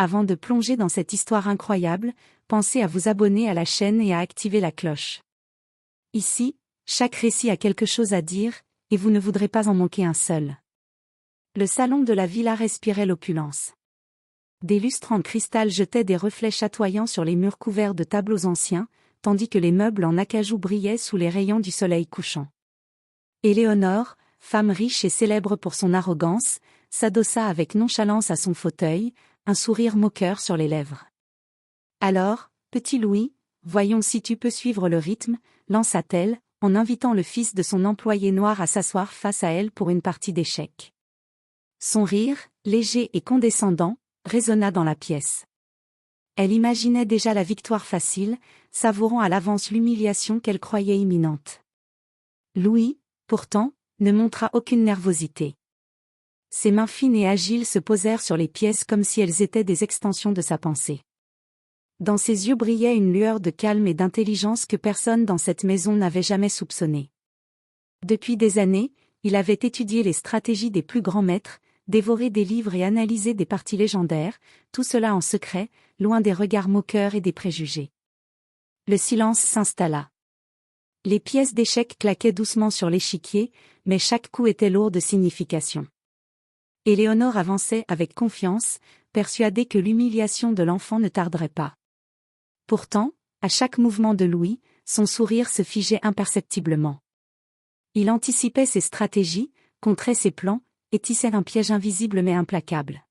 Avant de plonger dans cette histoire incroyable, pensez à vous abonner à la chaîne et à activer la cloche. Ici, chaque récit a quelque chose à dire, et vous ne voudrez pas en manquer un seul. Le salon de la villa respirait l'opulence. Des lustres en cristal jetaient des reflets chatoyants sur les murs couverts de tableaux anciens, tandis que les meubles en acajou brillaient sous les rayons du soleil couchant. Éléonore, femme riche et célèbre pour son arrogance, s'adossa avec nonchalance à son fauteuil, un sourire moqueur sur les lèvres. « Alors, petit Louis, voyons si tu peux suivre le rythme », lança-t-elle, en invitant le fils de son employé noir à s'asseoir face à elle pour une partie d'échecs. Son rire, léger et condescendant, résonna dans la pièce. Elle imaginait déjà la victoire facile, savourant à l'avance l'humiliation qu'elle croyait imminente. Louis, pourtant, ne montra aucune nervosité. Ses mains fines et agiles se posèrent sur les pièces comme si elles étaient des extensions de sa pensée. Dans ses yeux brillait une lueur de calme et d'intelligence que personne dans cette maison n'avait jamais soupçonnée. Depuis des années, il avait étudié les stratégies des plus grands maîtres, dévoré des livres et analysé des parties légendaires, tout cela en secret, loin des regards moqueurs et des préjugés. Le silence s'installa. Les pièces d'échecs claquaient doucement sur l'échiquier, mais chaque coup était lourd de signification. Éléonore avançait avec confiance, persuadée que l'humiliation de l'enfant ne tarderait pas. Pourtant, à chaque mouvement de Louis, son sourire se figeait imperceptiblement. Il anticipait ses stratégies, contrait ses plans, et tissait un piège invisible mais implacable.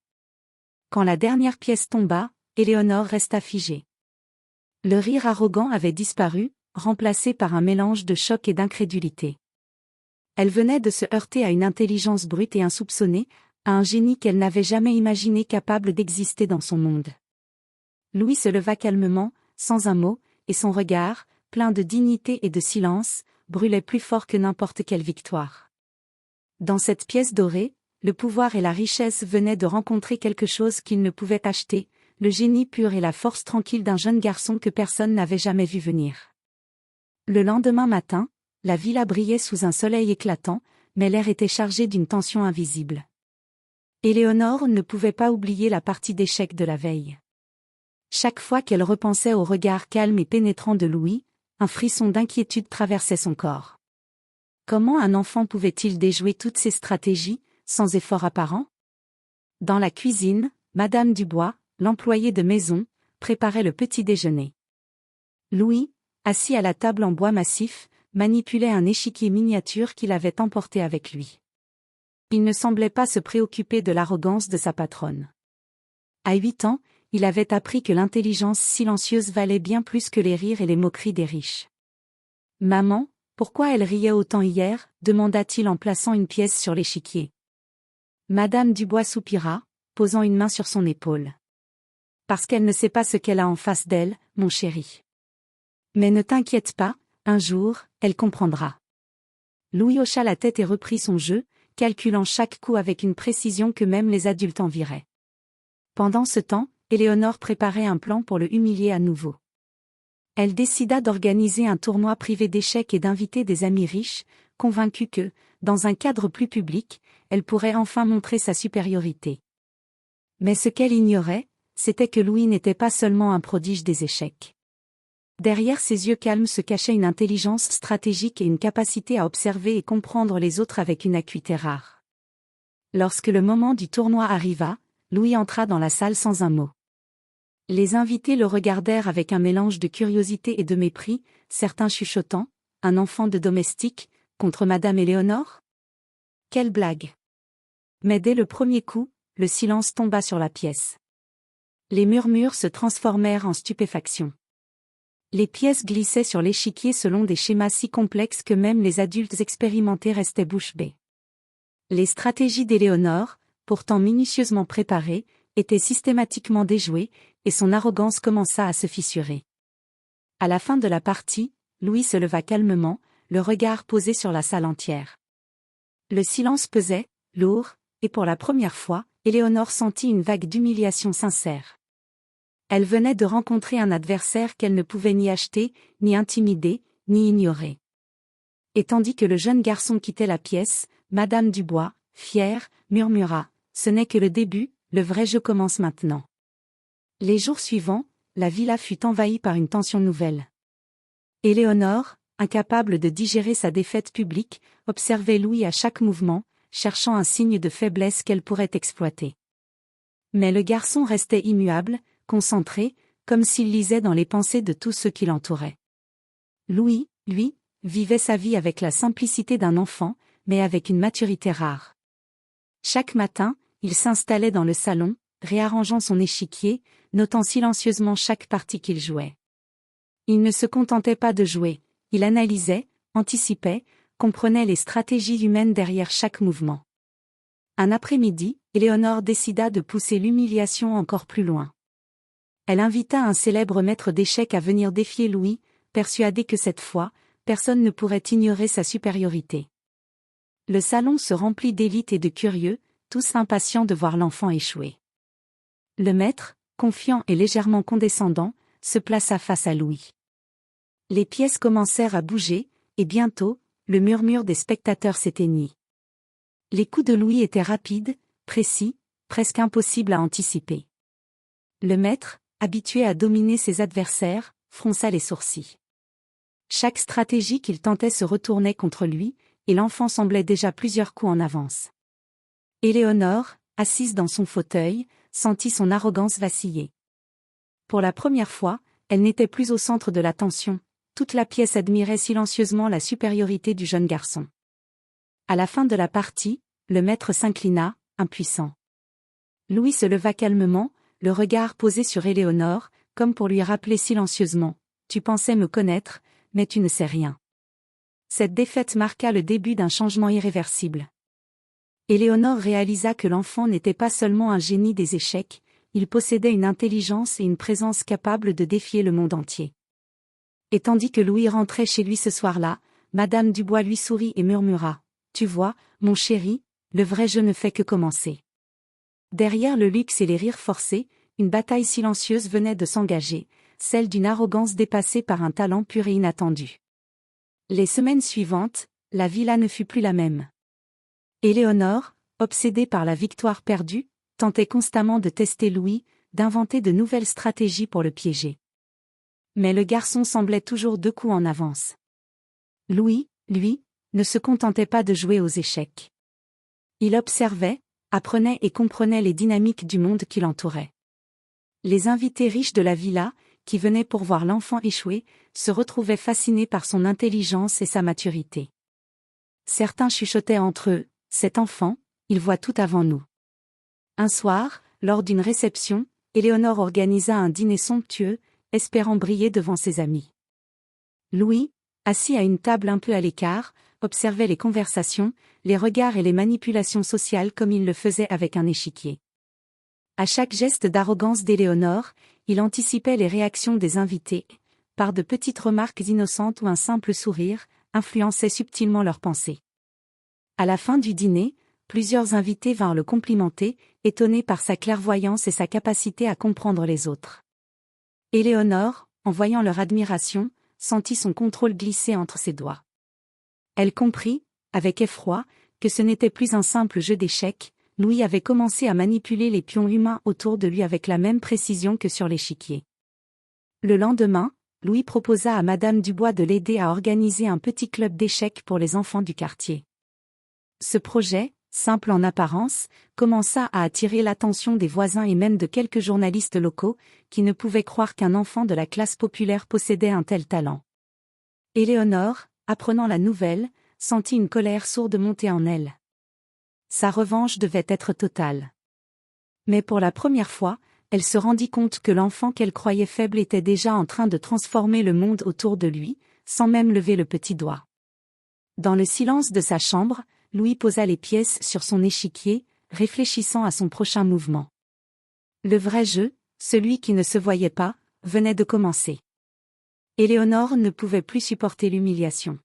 Quand la dernière pièce tomba, Éléonore resta figée. Le rire arrogant avait disparu, remplacé par un mélange de choc et d'incrédulité. Elle venait de se heurter à une intelligence brute et insoupçonnée, à un génie qu'elle n'avait jamais imaginé capable d'exister dans son monde. Louis se leva calmement, sans un mot, et son regard, plein de dignité et de silence, brûlait plus fort que n'importe quelle victoire. Dans cette pièce dorée, le pouvoir et la richesse venaient de rencontrer quelque chose qu'ils ne pouvaient acheter, le génie pur et la force tranquille d'un jeune garçon que personne n'avait jamais vu venir. Le lendemain matin, la villa brillait sous un soleil éclatant, mais l'air était chargé d'une tension invisible. Éléonore ne pouvait pas oublier la partie d'échecs de la veille. Chaque fois qu'elle repensait au regard calme et pénétrant de Louis, un frisson d'inquiétude traversait son corps. Comment un enfant pouvait-il déjouer toutes ces stratégies, sans effort apparent? Dans la cuisine, Madame Dubois, l'employée de maison, préparait le petit déjeuner. Louis, assis à la table en bois massif, manipulait un échiquier miniature qu'il avait emporté avec lui. Il ne semblait pas se préoccuper de l'arrogance de sa patronne. À 8 ans, il avait appris que l'intelligence silencieuse valait bien plus que les rires et les moqueries des riches. « Maman, pourquoi elle riait autant hier ?» demanda-t-il en plaçant une pièce sur l'échiquier. Madame Dubois soupira, posant une main sur son épaule. « Parce qu'elle ne sait pas ce qu'elle a en face d'elle, mon chéri. Mais ne t'inquiète pas, un jour, elle comprendra. » Louis hocha la tête et reprit son jeu, calculant chaque coup avec une précision que même les adultes envieraient. Pendant ce temps, Éléonore préparait un plan pour le humilier à nouveau. Elle décida d'organiser un tournoi privé d'échecs et d'inviter des amis riches, convaincue que, dans un cadre plus public, elle pourrait enfin montrer sa supériorité. Mais ce qu'elle ignorait, c'était que Louis n'était pas seulement un prodige des échecs. Derrière ses yeux calmes se cachait une intelligence stratégique et une capacité à observer et comprendre les autres avec une acuité rare. Lorsque le moment du tournoi arriva, Louis entra dans la salle sans un mot. Les invités le regardèrent avec un mélange de curiosité et de mépris, certains chuchotant « Un enfant de domestique, contre Madame Éléonore ? Quelle blague !» Mais dès le premier coup, le silence tomba sur la pièce. Les murmures se transformèrent en stupéfaction. Les pièces glissaient sur l'échiquier selon des schémas si complexes que même les adultes expérimentés restaient bouche bée. Les stratégies d'Éléonore, pourtant minutieusement préparées, étaient systématiquement déjouées, et son arrogance commença à se fissurer. À la fin de la partie, Louis se leva calmement, le regard posé sur la salle entière. Le silence pesait, lourd, et pour la première fois, Éléonore sentit une vague d'humiliation sincère. Elle venait de rencontrer un adversaire qu'elle ne pouvait ni acheter, ni intimider, ni ignorer. Et tandis que le jeune garçon quittait la pièce, Madame Dubois, fière, murmura « Ce n'est que le début, le vrai jeu commence maintenant. » Les jours suivants, la villa fut envahie par une tension nouvelle. Éléonore, incapable de digérer sa défaite publique, observait Louis à chaque mouvement, cherchant un signe de faiblesse qu'elle pourrait exploiter. Mais le garçon restait immuable, concentré, comme s'il lisait dans les pensées de tous ceux qui l'entouraient. Louis, lui, vivait sa vie avec la simplicité d'un enfant, mais avec une maturité rare. Chaque matin, il s'installait dans le salon, réarrangeant son échiquier, notant silencieusement chaque partie qu'il jouait. Il ne se contentait pas de jouer, il analysait, anticipait, comprenait les stratégies humaines derrière chaque mouvement. Un après-midi, Éléonore décida de pousser l'humiliation encore plus loin. Elle invita un célèbre maître d'échecs à venir défier Louis, persuadée que cette fois, personne ne pourrait ignorer sa supériorité. Le salon se remplit d'élites et de curieux, tous impatients de voir l'enfant échouer. Le maître, confiant et légèrement condescendant, se plaça face à Louis. Les pièces commencèrent à bouger, et bientôt, le murmure des spectateurs s'éteignit. Les coups de Louis étaient rapides, précis, presque impossibles à anticiper. Le maître, habitué à dominer ses adversaires, fronça les sourcils. Chaque stratégie qu'il tentait se retournait contre lui, et l'enfant semblait déjà plusieurs coups en avance. Éléonore, assise dans son fauteuil, sentit son arrogance vaciller. Pour la première fois, elle n'était plus au centre de l'attention, toute la pièce admirait silencieusement la supériorité du jeune garçon. À la fin de la partie, le maître s'inclina, impuissant. Louis se leva calmement, le regard posé sur Éléonore, comme pour lui rappeler silencieusement « Tu pensais me connaître, mais tu ne sais rien ». Cette défaite marqua le début d'un changement irréversible. Éléonore réalisa que l'enfant n'était pas seulement un génie des échecs, il possédait une intelligence et une présence capables de défier le monde entier. Et tandis que Louis rentrait chez lui ce soir-là, Madame Dubois lui sourit et murmura « Tu vois, mon chéri, le vrai jeu ne fait que commencer ». Derrière le luxe et les rires forcés, une bataille silencieuse venait de s'engager, celle d'une arrogance dépassée par un talent pur et inattendu. Les semaines suivantes, la villa ne fut plus la même. Éléonore, obsédée par la victoire perdue, tentait constamment de tester Louis, d'inventer de nouvelles stratégies pour le piéger. Mais le garçon semblait toujours 2 coups en avance. Louis, lui, ne se contentait pas de jouer aux échecs. Il observait, apprenait et comprenait les dynamiques du monde qui l'entourait. Les invités riches de la villa, qui venaient pour voir l'enfant échouer, se retrouvaient fascinés par son intelligence et sa maturité. Certains chuchotaient entre eux « Cet enfant, il voit tout avant nous ». Un soir, lors d'une réception, Éléonore organisa un dîner somptueux, espérant briller devant ses amis. Louis, assis à une table un peu à l'écart, observait les conversations, les regards et les manipulations sociales comme il le faisait avec un échiquier. À chaque geste d'arrogance d'Éléonore, il anticipait les réactions des invités, par de petites remarques innocentes ou un simple sourire, influençait subtilement leurs pensées. À la fin du dîner, plusieurs invités vinrent le complimenter, étonnés par sa clairvoyance et sa capacité à comprendre les autres. Éléonore, en voyant leur admiration, sentit son contrôle glisser entre ses doigts. Elle comprit, avec effroi, que ce n'était plus un simple jeu d'échecs, Louis avait commencé à manipuler les pions humains autour de lui avec la même précision que sur l'échiquier. Le lendemain, Louis proposa à Madame Dubois de l'aider à organiser un petit club d'échecs pour les enfants du quartier. Ce projet, simple en apparence, commença à attirer l'attention des voisins et même de quelques journalistes locaux, qui ne pouvaient croire qu'un enfant de la classe populaire possédait un tel talent. Éléonore, apprenant la nouvelle, sentit une colère sourde monter en elle. Sa revanche devait être totale. Mais pour la première fois, elle se rendit compte que l'enfant qu'elle croyait faible était déjà en train de transformer le monde autour de lui, sans même lever le petit doigt. Dans le silence de sa chambre, Louis posa les pièces sur son échiquier, réfléchissant à son prochain mouvement. Le vrai jeu, celui qui ne se voyait pas, venait de commencer. Éléonore ne pouvait plus supporter l'humiliation.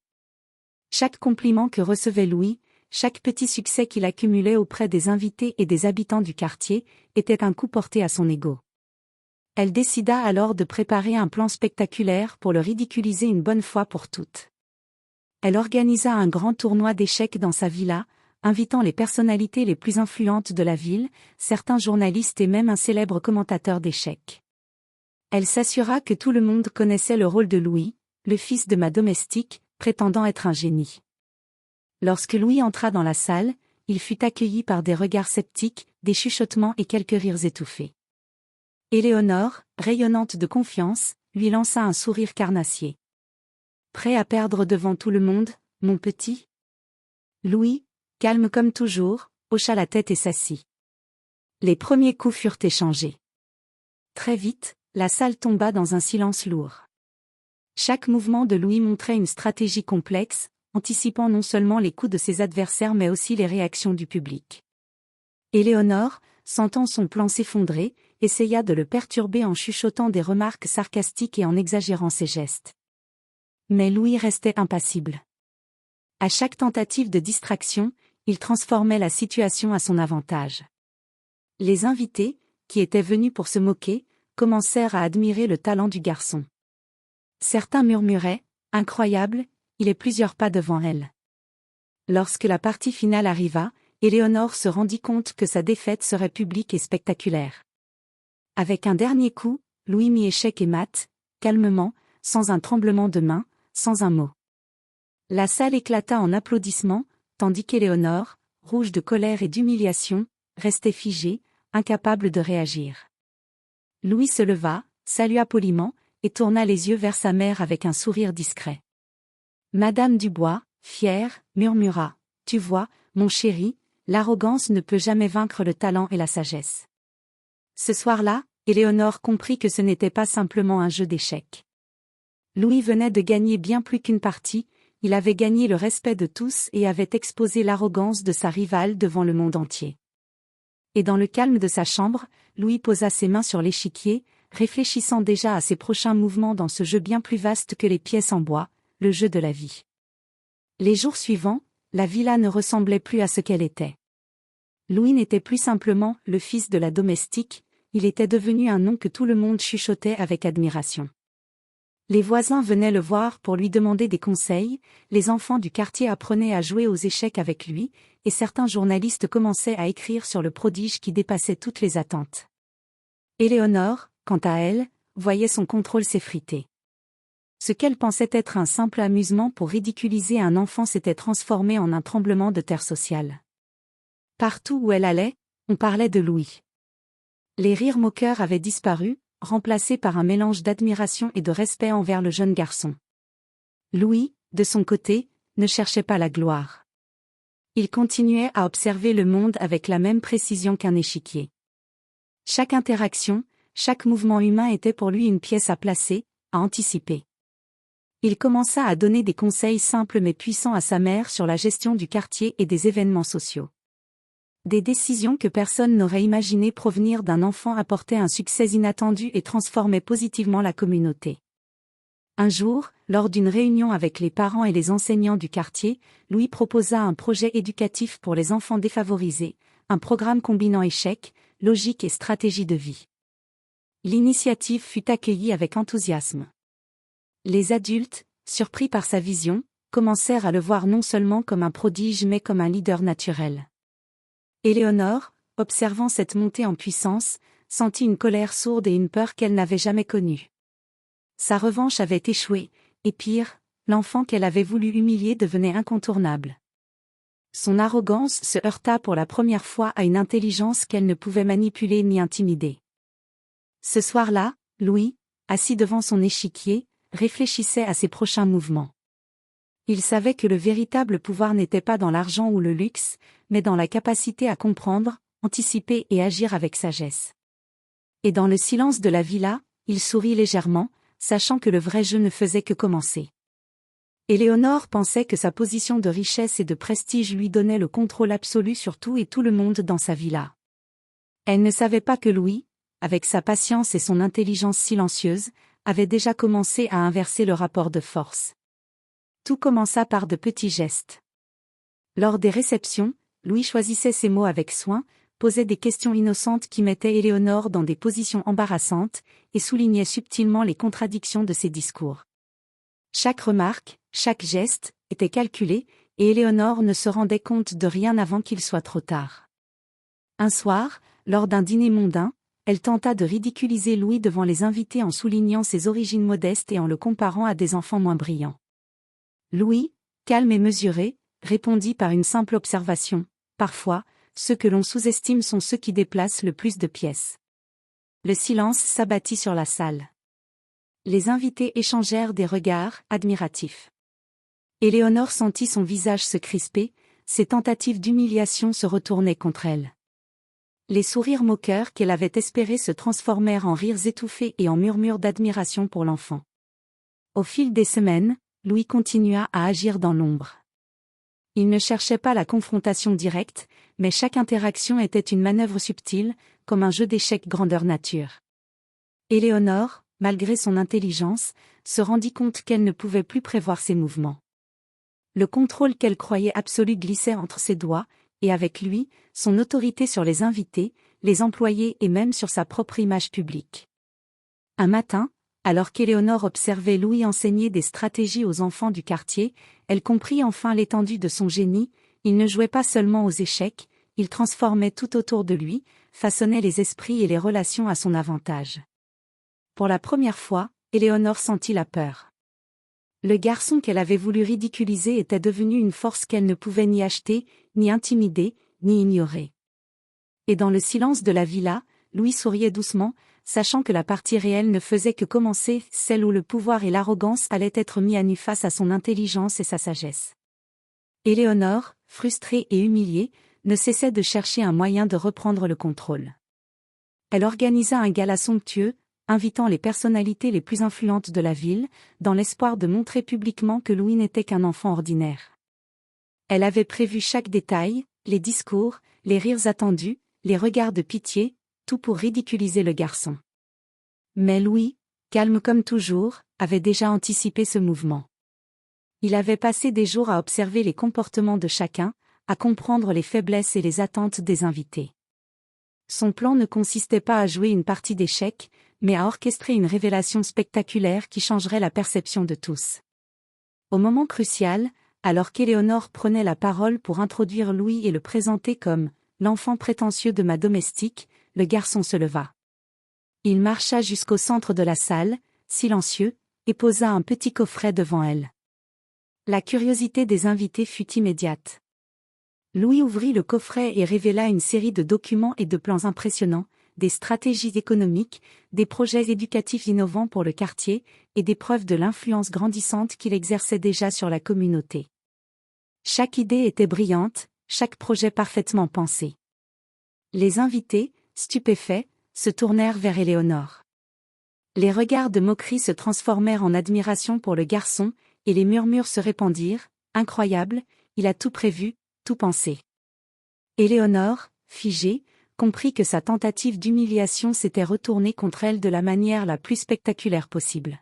Chaque compliment que recevait Louis, chaque petit succès qu'il accumulait auprès des invités et des habitants du quartier, était un coup porté à son ego. Elle décida alors de préparer un plan spectaculaire pour le ridiculiser une bonne fois pour toutes. Elle organisa un grand tournoi d'échecs dans sa villa, invitant les personnalités les plus influentes de la ville, certains journalistes et même un célèbre commentateur d'échecs. Elle s'assura que tout le monde connaissait le rôle de Louis, le fils de ma domestique, prétendant être un génie. Lorsque Louis entra dans la salle, il fut accueilli par des regards sceptiques, des chuchotements et quelques rires étouffés. Éléonore, rayonnante de confiance, lui lança un sourire carnassier. « Prêt à perdre devant tout le monde, mon petit ?» Louis, calme comme toujours, hocha la tête et s'assit. Les premiers coups furent échangés. Très vite, la salle tomba dans un silence lourd. Chaque mouvement de Louis montrait une stratégie complexe, anticipant non seulement les coups de ses adversaires mais aussi les réactions du public. Éléonore, sentant son plan s'effondrer, essaya de le perturber en chuchotant des remarques sarcastiques et en exagérant ses gestes. Mais Louis restait impassible. À chaque tentative de distraction, il transformait la situation à son avantage. Les invités, qui étaient venus pour se moquer, commencèrent à admirer le talent du garçon. Certains murmuraient « Incroyable, il est plusieurs pas devant elle ». Lorsque la partie finale arriva, Éléonore se rendit compte que sa défaite serait publique et spectaculaire. Avec un dernier coup, Louis mit échec et mat, calmement, sans un tremblement de main, sans un mot. La salle éclata en applaudissements, tandis qu'Éléonore, rouge de colère et d'humiliation, restait figée, incapable de réagir. Louis se leva, salua poliment, et tourna les yeux vers sa mère avec un sourire discret. Madame Dubois, fière, murmura « Tu vois, mon chéri, l'arrogance ne peut jamais vaincre le talent et la sagesse. » Ce soir-là, Éléonore comprit que ce n'était pas simplement un jeu d'échecs. Louis venait de gagner bien plus qu'une partie, il avait gagné le respect de tous et avait exposé l'arrogance de sa rivale devant le monde entier. Et dans le calme de sa chambre, Louis posa ses mains sur l'échiquier, réfléchissant déjà à ses prochains mouvements dans ce jeu bien plus vaste que les pièces en bois, le jeu de la vie. Les jours suivants, la villa ne ressemblait plus à ce qu'elle était. Louis n'était plus simplement le fils de la domestique, il était devenu un nom que tout le monde chuchotait avec admiration. Les voisins venaient le voir pour lui demander des conseils, les enfants du quartier apprenaient à jouer aux échecs avec lui, et certains journalistes commençaient à écrire sur le prodige qui dépassait toutes les attentes. Éléonore, quant à elle, voyait son contrôle s'effriter. Ce qu'elle pensait être un simple amusement pour ridiculiser un enfant s'était transformé en un tremblement de terre sociale. Partout où elle allait, on parlait de Louis. Les rires moqueurs avaient disparu, remplacés par un mélange d'admiration et de respect envers le jeune garçon. Louis, de son côté, ne cherchait pas la gloire. Il continuait à observer le monde avec la même précision qu'un échiquier. Chaque interaction, chaque mouvement humain était pour lui une pièce à placer, à anticiper. Il commença à donner des conseils simples mais puissants à sa mère sur la gestion du quartier et des événements sociaux. Des décisions que personne n'aurait imaginé provenir d'un enfant apportaient un succès inattendu et transformaient positivement la communauté. Un jour, lors d'une réunion avec les parents et les enseignants du quartier, Louis proposa un projet éducatif pour les enfants défavorisés, un programme combinant échecs, logique et stratégie de vie. L'initiative fut accueillie avec enthousiasme. Les adultes, surpris par sa vision, commencèrent à le voir non seulement comme un prodige mais comme un leader naturel. Éléonore, observant cette montée en puissance, sentit une colère sourde et une peur qu'elle n'avait jamais connue. Sa revanche avait échoué, et pire, l'enfant qu'elle avait voulu humilier devenait incontournable. Son arrogance se heurta pour la première fois à une intelligence qu'elle ne pouvait manipuler ni intimider. Ce soir-là, Louis, assis devant son échiquier, réfléchissait à ses prochains mouvements. Il savait que le véritable pouvoir n'était pas dans l'argent ou le luxe, mais dans la capacité à comprendre, anticiper et agir avec sagesse. Et dans le silence de la villa, il sourit légèrement, sachant que le vrai jeu ne faisait que commencer. Éléonore pensait que sa position de richesse et de prestige lui donnait le contrôle absolu sur tout et tout le monde dans sa villa. Elle ne savait pas que Louis, avec sa patience et son intelligence silencieuse, avait déjà commencé à inverser le rapport de force. Tout commença par de petits gestes. Lors des réceptions, Louis choisissait ses mots avec soin, posait des questions innocentes qui mettaient Éléonore dans des positions embarrassantes, et soulignait subtilement les contradictions de ses discours. Chaque remarque, chaque geste, était calculé, et Éléonore ne se rendait compte de rien avant qu'il soit trop tard. Un soir, lors d'un dîner mondain, elle tenta de ridiculiser Louis devant les invités en soulignant ses origines modestes et en le comparant à des enfants moins brillants. Louis, calme et mesuré, répondit par une simple observation. Parfois, ceux que l'on sous-estime sont ceux qui déplacent le plus de pièces. Le silence s'abattit sur la salle. Les invités échangèrent des regards admiratifs. Éléonore sentit son visage se crisper, ses tentatives d'humiliation se retournaient contre elle. Les sourires moqueurs qu'elle avait espérés se transformèrent en rires étouffés et en murmures d'admiration pour l'enfant. Au fil des semaines, Louis continua à agir dans l'ombre. Il ne cherchait pas la confrontation directe, mais chaque interaction était une manœuvre subtile, comme un jeu d'échecs grandeur nature. Éléonore, malgré son intelligence, se rendit compte qu'elle ne pouvait plus prévoir ses mouvements. Le contrôle qu'elle croyait absolu glissait entre ses doigts, et avec lui, son autorité sur les invités, les employés et même sur sa propre image publique. Un matin, alors qu'Éléonore observait Louis enseigner des stratégies aux enfants du quartier, elle comprit enfin l'étendue de son génie. Il ne jouait pas seulement aux échecs, il transformait tout autour de lui, façonnait les esprits et les relations à son avantage. Pour la première fois, Éléonore sentit la peur. Le garçon qu'elle avait voulu ridiculiser était devenu une force qu'elle ne pouvait ni acheter, ni intimider, ni ignorer. Et dans le silence de la villa, Louis souriait doucement, sachant que la partie réelle ne faisait que commencer, celle où le pouvoir et l'arrogance allaient être mis à nu face à son intelligence et sa sagesse. Éléonore, frustrée et humiliée, ne cessait de chercher un moyen de reprendre le contrôle. Elle organisa un gala somptueux, invitant les personnalités les plus influentes de la ville, dans l'espoir de montrer publiquement que Louis n'était qu'un enfant ordinaire. Elle avait prévu chaque détail, les discours, les rires attendus, les regards de pitié, tout pour ridiculiser le garçon. Mais Louis, calme comme toujours, avait déjà anticipé ce mouvement. Il avait passé des jours à observer les comportements de chacun, à comprendre les faiblesses et les attentes des invités. Son plan ne consistait pas à jouer une partie d'échecs, mais à orchestrer une révélation spectaculaire qui changerait la perception de tous. Au moment crucial, alors qu'Éléonore prenait la parole pour introduire Louis et le présenter comme « l'enfant prétentieux de ma domestique », le garçon se leva. Il marcha jusqu'au centre de la salle, silencieux, et posa un petit coffret devant elle. La curiosité des invités fut immédiate. Louis ouvrit le coffret et révéla une série de documents et de plans impressionnants, des stratégies économiques, des projets éducatifs innovants pour le quartier, et des preuves de l'influence grandissante qu'il exerçait déjà sur la communauté. Chaque idée était brillante, chaque projet parfaitement pensé. Les invités, stupéfaits, se tournèrent vers Éléonore. Les regards de moquerie se transformèrent en admiration pour le garçon, et les murmures se répandirent. « Incroyable, il a tout prévu, tout pensé. » Éléonore, figée, comprit que sa tentative d'humiliation s'était retournée contre elle de la manière la plus spectaculaire possible.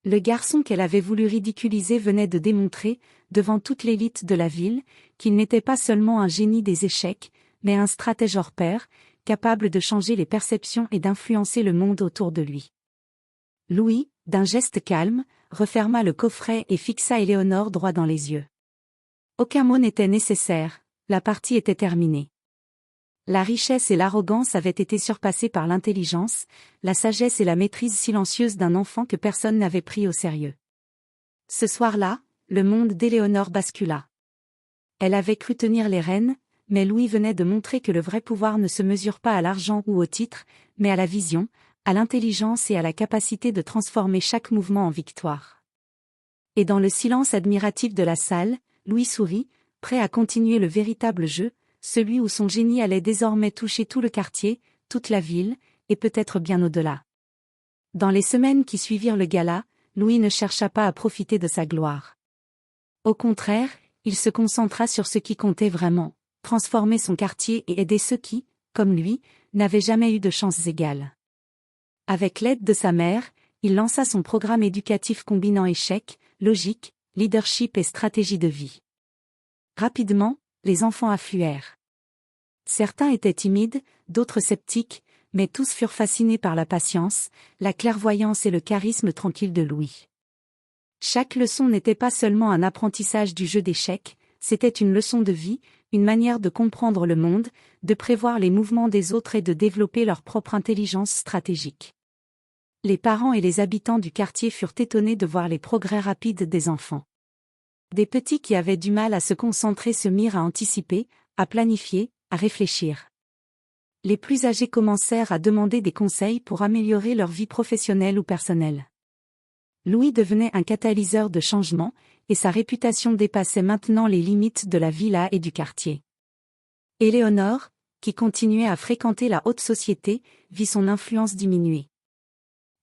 Le garçon qu'elle avait voulu ridiculiser venait de démontrer, devant toute l'élite de la ville, qu'il n'était pas seulement un génie des échecs, mais un stratège hors pair, capable de changer les perceptions et d'influencer le monde autour de lui. Louis, d'un geste calme, referma le coffret et fixa Éléonore droit dans les yeux. Aucun mot n'était nécessaire, la partie était terminée. La richesse et l'arrogance avaient été surpassées par l'intelligence, la sagesse et la maîtrise silencieuse d'un enfant que personne n'avait pris au sérieux. Ce soir-là, le monde d'Éléonore bascula. Elle avait cru tenir les rênes, mais Louis venait de montrer que le vrai pouvoir ne se mesure pas à l'argent ou au titre, mais à la vision, à l'intelligence et à la capacité de transformer chaque mouvement en victoire. Et dans le silence admiratif de la salle, Louis sourit, prêt à continuer le véritable jeu, celui où son génie allait désormais toucher tout le quartier, toute la ville, et peut-être bien au-delà. Dans les semaines qui suivirent le gala, Louis ne chercha pas à profiter de sa gloire. Au contraire, il se concentra sur ce qui comptait vraiment, transformer son quartier et aider ceux qui, comme lui, n'avaient jamais eu de chances égales. Avec l'aide de sa mère, il lança son programme éducatif combinant échecs, logique, leadership et stratégie de vie. Rapidement, les enfants affluèrent. Certains étaient timides, d'autres sceptiques, mais tous furent fascinés par la patience, la clairvoyance et le charisme tranquille de Louis. Chaque leçon n'était pas seulement un apprentissage du jeu d'échecs, c'était une leçon de vie, une manière de comprendre le monde, de prévoir les mouvements des autres et de développer leur propre intelligence stratégique. Les parents et les habitants du quartier furent étonnés de voir les progrès rapides des enfants. Des petits qui avaient du mal à se concentrer se mirent à anticiper, à planifier, à réfléchir. Les plus âgés commencèrent à demander des conseils pour améliorer leur vie professionnelle ou personnelle. Louis devenait un catalyseur de changement, et sa réputation dépassait maintenant les limites de la villa et du quartier. Éléonore, qui continuait à fréquenter la haute société, vit son influence diminuer.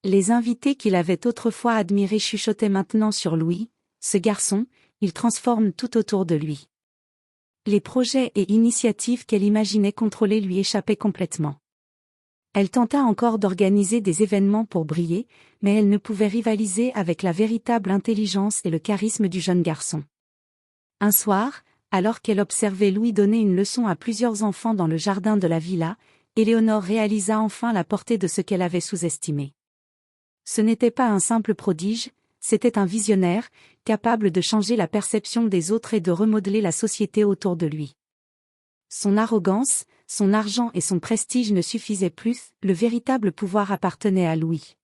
Les invités qu'il avait autrefois admirés chuchotaient maintenant sur Louis, ce garçon, il transforme tout autour de lui. Les projets et initiatives qu'elle imaginait contrôler lui échappaient complètement. Elle tenta encore d'organiser des événements pour briller, mais elle ne pouvait rivaliser avec la véritable intelligence et le charisme du jeune garçon. Un soir, alors qu'elle observait Louis donner une leçon à plusieurs enfants dans le jardin de la villa, Éléonore réalisa enfin la portée de ce qu'elle avait sous-estimé. Ce n'était pas un simple prodige, c'était un visionnaire, capable de changer la perception des autres et de remodeler la société autour de lui. Son arrogance, son argent et son prestige ne suffisaient plus, le véritable pouvoir appartenait à Louis.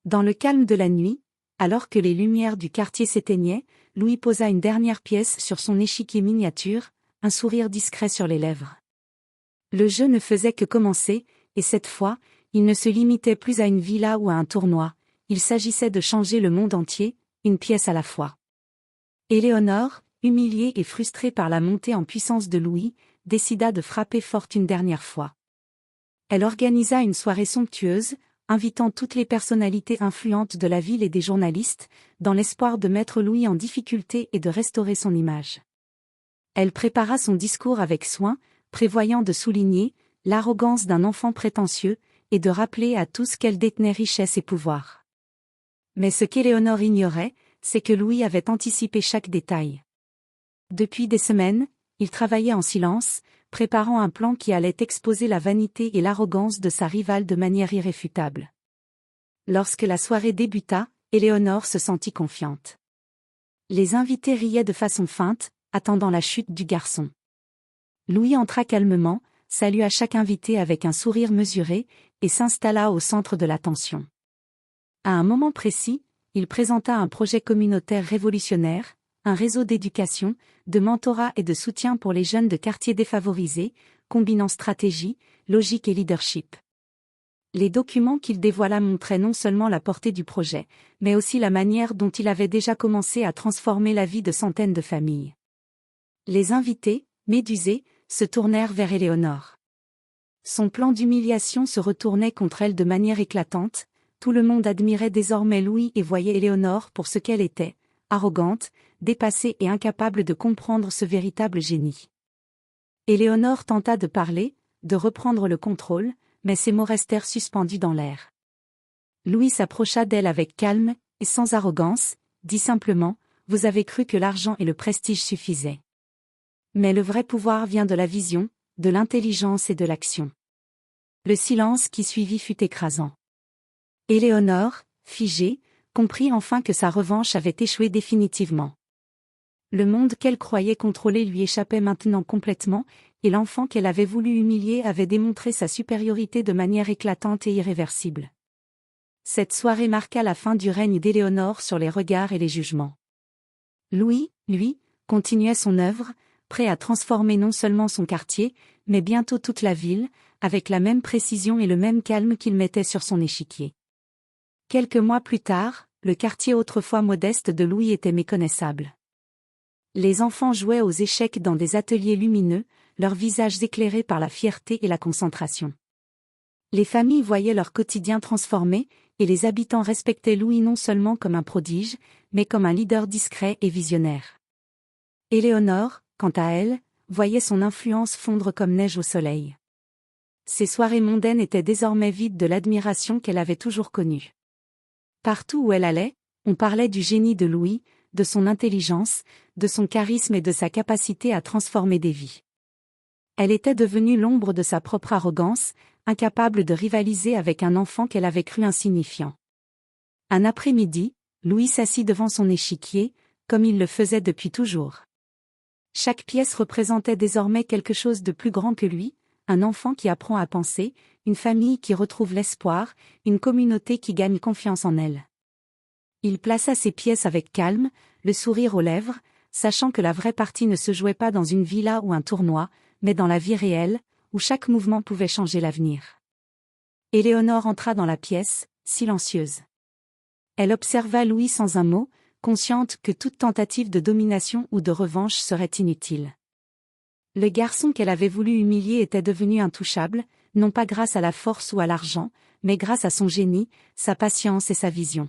Dans le calme de la nuit, alors que les lumières du quartier s'éteignaient, Louis posa une dernière pièce sur son échiquier miniature, un sourire discret sur les lèvres. Le jeu ne faisait que commencer, et cette fois, il ne se limitait plus à une villa ou à un tournoi, il s'agissait de changer le monde entier, une pièce à la fois. Éléonore, humiliée et frustrée par la montée en puissance de Louis, décida de frapper fort une dernière fois. Elle organisa une soirée somptueuse, invitant toutes les personnalités influentes de la ville et des journalistes, dans l'espoir de mettre Louis en difficulté et de restaurer son image. Elle prépara son discours avec soin, prévoyant de souligner l'arrogance d'un enfant prétentieux, et de rappeler à tous qu'elle détenait richesse et pouvoir. Mais ce qu'Éléonore ignorait, c'est que Louis avait anticipé chaque détail. Depuis des semaines, il travaillait en silence, préparant un plan qui allait exposer la vanité et l'arrogance de sa rivale de manière irréfutable. Lorsque la soirée débuta, Éléonore se sentit confiante. Les invités riaient de façon feinte, attendant la chute du garçon. Louis entra calmement, salua chaque invité avec un sourire mesuré, et s'installa au centre de l'attention. À un moment précis, il présenta un projet communautaire révolutionnaire, un réseau d'éducation, de mentorat et de soutien pour les jeunes de quartiers défavorisés, combinant stratégie, logique et leadership. Les documents qu'il dévoila montraient non seulement la portée du projet, mais aussi la manière dont il avait déjà commencé à transformer la vie de centaines de familles. Les invités, médusés, se tournèrent vers Éléonore. Son plan d'humiliation se retournait contre elle de manière éclatante, tout le monde admirait désormais Louis et voyait Éléonore pour ce qu'elle était, arrogante, dépassée et incapable de comprendre ce véritable génie. Éléonore tenta de parler, de reprendre le contrôle, mais ses mots restèrent suspendus dans l'air. Louis s'approcha d'elle avec calme, et sans arrogance, dit simplement, « Vous avez cru que l'argent et le prestige suffisaient. Mais le vrai pouvoir vient de la vision, de l'intelligence et de l'action. » Le silence qui suivit fut écrasant. Éléonore, figée, comprit enfin que sa revanche avait échoué définitivement. Le monde qu'elle croyait contrôler lui échappait maintenant complètement, et l'enfant qu'elle avait voulu humilier avait démontré sa supériorité de manière éclatante et irréversible. Cette soirée marqua la fin du règne d'Éléonore sur les regards et les jugements. Louis, lui, continuait son œuvre, prêt à transformer non seulement son quartier, mais bientôt toute la ville, avec la même précision et le même calme qu'il mettait sur son échiquier. Quelques mois plus tard, le quartier autrefois modeste de Louis était méconnaissable. Les enfants jouaient aux échecs dans des ateliers lumineux, leurs visages éclairés par la fierté et la concentration. Les familles voyaient leur quotidien transformé, et les habitants respectaient Louis non seulement comme un prodige, mais comme un leader discret et visionnaire. Éléonore, quant à elle, voyait son influence fondre comme neige au soleil. Ses soirées mondaines étaient désormais vides de l'admiration qu'elle avait toujours connue. Partout où elle allait, on parlait du génie de Louis, de son intelligence, de son charisme et de sa capacité à transformer des vies. Elle était devenue l'ombre de sa propre arrogance, incapable de rivaliser avec un enfant qu'elle avait cru insignifiant. Un après-midi, Louis s'assit devant son échiquier, comme il le faisait depuis toujours. Chaque pièce représentait désormais quelque chose de plus grand que lui, un enfant qui apprend à penser, une famille qui retrouve l'espoir, une communauté qui gagne confiance en elle. Il plaça ses pièces avec calme, le sourire aux lèvres, sachant que la vraie partie ne se jouait pas dans une villa ou un tournoi, mais dans la vie réelle, où chaque mouvement pouvait changer l'avenir. Éléonore entra dans la pièce, silencieuse. Elle observa Louis sans un mot, consciente que toute tentative de domination ou de revanche serait inutile. Le garçon qu'elle avait voulu humilier était devenu intouchable, non pas grâce à la force ou à l'argent, mais grâce à son génie, sa patience et sa vision.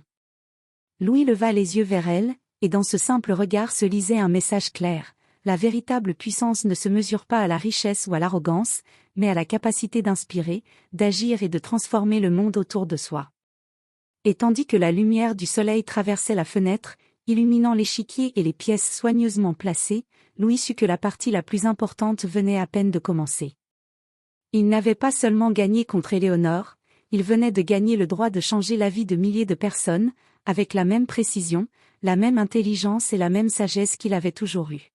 Louis leva les yeux vers elle, et dans ce simple regard se lisait un message clair. La véritable puissance ne se mesure pas à la richesse ou à l'arrogance, mais à la capacité d'inspirer, d'agir et de transformer le monde autour de soi. Et tandis que la lumière du soleil traversait la fenêtre, illuminant l'échiquier et les pièces soigneusement placées, Louis sut que la partie la plus importante venait à peine de commencer. Il n'avait pas seulement gagné contre Éléonore, il venait de gagner le droit de changer la vie de milliers de personnes, avec la même précision, la même intelligence et la même sagesse qu'il avait toujours eue.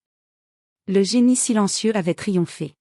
Le génie silencieux avait triomphé.